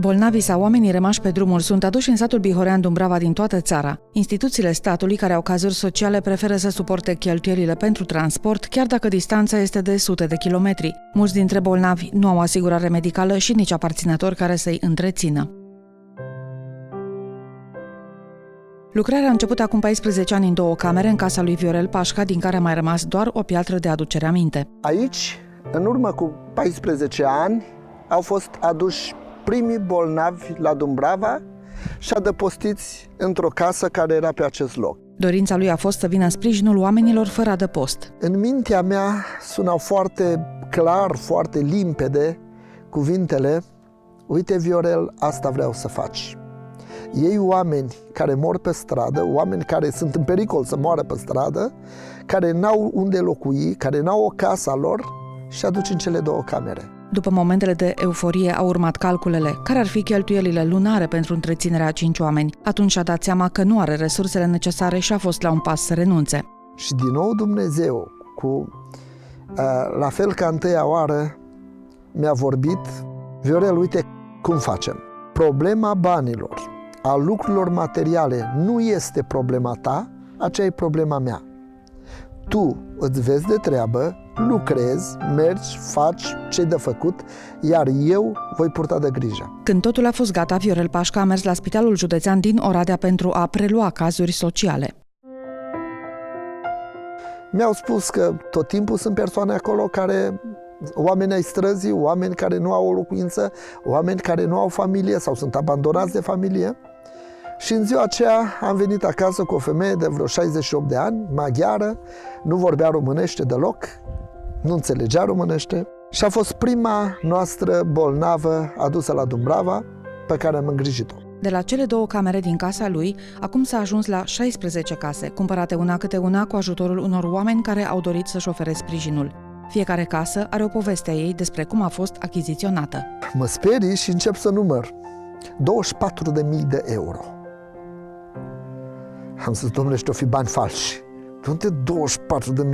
Bolnavii sau oamenii rămași pe drumuri sunt aduși în satul Bihorean Dumbrava din toată țara. Instituțiile statului care au cazuri sociale preferă să suporte cheltuielile pentru transport, chiar dacă distanța este de sute de kilometri. Mulți dintre bolnavi nu au asigurare medicală și nici aparținători care să-i întrețină. Lucrarea a început acum 14 ani în 2 camere în casa lui Viorel Pașca, din care a mai rămas doar o piatră de aducere aminte. Aici, în urmă cu 14 ani, au fost aduși primii bolnavi la Dumbrava și adăpostiți într-o casă care era pe acest loc. Dorința lui a fost să vină în sprijinul oamenilor fără adăpost. În mintea mea sunau foarte clar, foarte limpede cuvintele: uite, Viorel, asta vreau să faci. Ei oameni care mor pe stradă, oameni care sunt în pericol să moară pe stradă, care n-au unde locui, care n-au o casă a lor, și aduci în cele 2 camere. După momentele de euforie au urmat calculele. Care ar fi cheltuielile lunare pentru întreținerea a 5 oameni? Atunci și-a dat seama că nu are resursele necesare și a fost la un pas să renunțe. Și din nou Dumnezeu, la fel ca întâia oară, mi-a vorbit: Viorel, uite cum facem. Problema banilor, a lucrurilor materiale, nu este problema ta, aceea e problema mea. Tu îți vezi de treabă, lucrezi, mergi, faci ce-i de făcut, iar eu voi purta de grijă. Când totul a fost gata, Viorel Pașca a mers la Spitalul Județean din Oradea pentru a prelua cazuri sociale. Mi-au spus că tot timpul sunt persoane acolo oameni ai străzii, oameni care nu au o locuință, oameni care nu au familie sau sunt abandonați de familie. Și în ziua aceea am venit acasă cu o femeie de vreo 68 de ani, maghiară, nu vorbea românește deloc, nu înțelegea românește și a fost prima noastră bolnavă adusă la Dumbrava, pe care am îngrijit-o. De la cele 2 camere din casa lui, acum s-a ajuns la 16 case, cumpărate una câte una cu ajutorul unor oameni care au dorit să-și ofere sprijinul. Fiecare casă are o poveste a ei despre cum a fost achiziționată. Mă sperii și încep să număr. 24.000 de euro. Am zis: domnule, ăștia o fi bani falși. De unde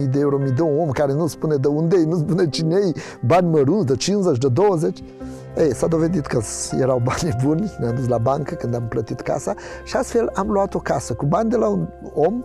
24.000 de euro mi dă un om care nu spune de unde e, nu spune cine e, bani mărunți, de 50, de 20? Ei, s-a dovedit că erau bani buni, ne-am dus la bancă când am plătit casa și astfel am luat o casă cu bani de la un om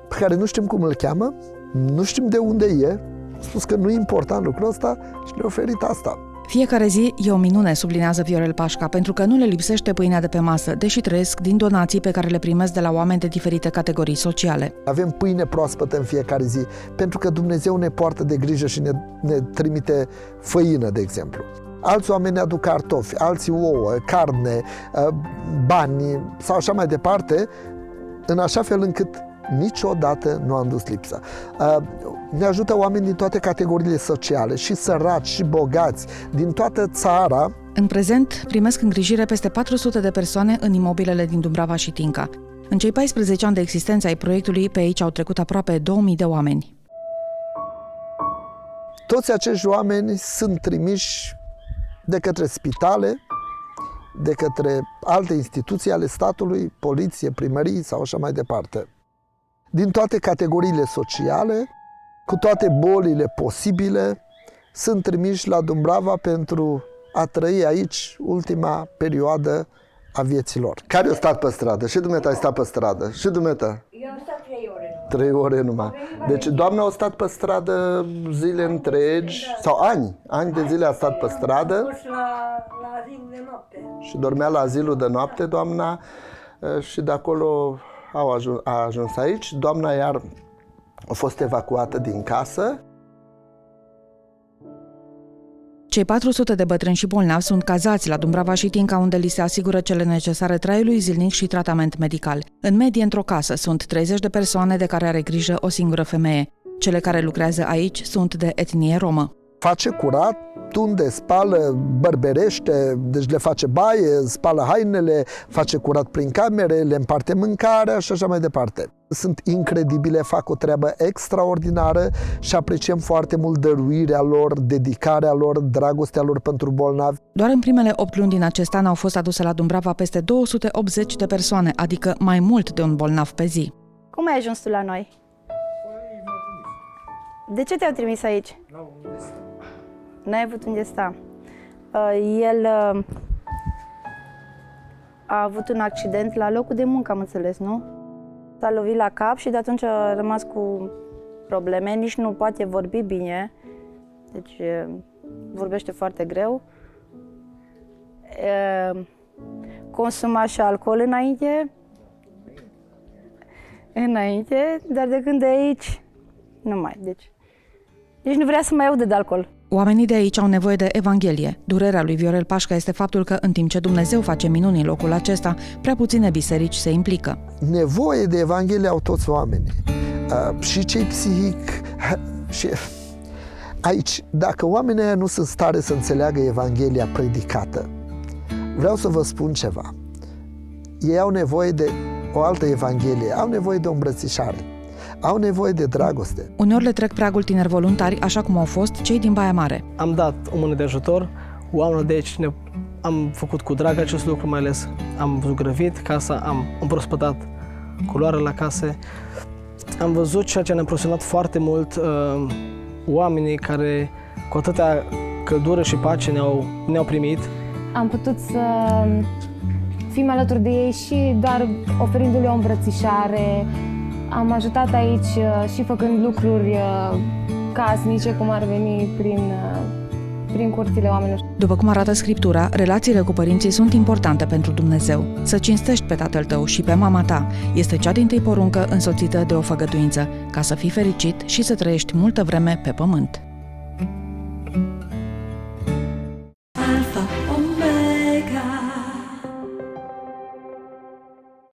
pe care nu știm cum îl cheamă, nu știm de unde e, a spus că nu e important lucrul ăsta și ne-a oferit asta. Fiecare zi e o minune, sublinează Viorel Pașca, pentru că nu le lipsește pâinea de pe masă, deși trăiesc din donații pe care le primesc de la oameni de diferite categorii sociale. Avem pâine proaspătă în fiecare zi, pentru că Dumnezeu ne poartă de grijă și ne trimite făină, de exemplu. Alți oameni aduc cartofi, alții ouă, carne, bani sau așa mai departe, în așa fel încât niciodată nu am dus lipsă. Ne ajută oameni din toate categoriile sociale, și săraci, și bogați, din toată țara. În prezent primesc îngrijire peste 400 de persoane în imobilele din Dumbrava și Tinca. În cei 14 ani de existență ai proiectului, pe aici au trecut aproape 2000 de oameni. Toți acești oameni sunt trimiși de către spitale, de către alte instituții ale statului, poliție, primării sau așa mai departe. Din toate categoriile sociale, cu toate bolile posibile, sunt trimiși la Dumbrava pentru a trăi aici ultima perioadă a vieților. Care au stat pe stradă? Și dumneata ai stat pe stradă? Și dumneata? Eu am stat 3 ore. 3 ore numai. Deci doamna a stat pe stradă zile întregi, sau ani de zile a stat pe stradă. Am fost la azilul de noapte. Și dormea la azilul de noapte, doamna, și de acolo a ajuns aici. Doamna iar a fost evacuată din casă. Cei 400 de bătrâni și bolnavi sunt cazați la Dumbrava și Tinca, unde li se asigură cele necesare traiului zilnic și tratament medical. În medie, într-o casă sunt 30 de persoane, de care are grijă o singură femeie. Cele care lucrează aici sunt de etnie romă. Face curat, tunde, spală, bărberește, deci le face baie, spală hainele, face curat prin camere, le împarte mâncarea și așa mai departe. Sunt incredibile, fac o treabă extraordinară și apreciem foarte mult dăruirea lor, dedicarea lor, dragostea lor pentru bolnavi. Doar în primele 8 luni din acest an au fost aduse la Dumbrava peste 280 de persoane, adică mai mult de un bolnav pe zi. Cum ai ajuns tu la noi? De ce te-au trimis aici? N-ai avut unde sta. El A avut un accident la locul de muncă, am înțeles, nu? S-a lovit la cap și de atunci a rămas cu probleme, nici nu poate vorbi bine, deci vorbește foarte greu. Consuma și alcool înainte, dar de când de aici, nu mai, deci nu vrea să mai audă de alcool. Oamenii de aici au nevoie de Evanghelie. Durerea lui Viorel Pașca este faptul că, în timp ce Dumnezeu face minuni în locul acesta, prea puține biserici se implică. Nevoie de Evanghelie au toți oamenii, și cei psihic. Și aici, dacă oamenii ăia nu sunt în stare să înțeleagă Evanghelia predicată, vreau să vă spun ceva. Ei au nevoie de o altă Evanghelie, au nevoie de o îmbrățișare, au nevoie de dragoste. Uneori le trec pragul tineri voluntari, așa cum au fost cei din Baia Mare. Am dat o mână de ajutor, oamenilor de aici am făcut cu drag acest lucru, mai ales am zugrăvit casa, am împrospătat culoarea la case. Am văzut ceea ce ne-a impresionat foarte mult, oamenii care cu atâta căldură și pace ne-au primit. Am putut să fim alături de ei și doar oferindu-le o îmbrățișare. Am ajutat aici și făcând lucruri casnice, cum ar veni prin curțile oamenilor. După cum arată Scriptura, relațiile cu părinții sunt importante pentru Dumnezeu. Să cinstești pe tatăl tău și pe mama ta este cea dintâi poruncă însoțită de o făgăduință, ca să fii fericit și să trăiești multă vreme pe pământ.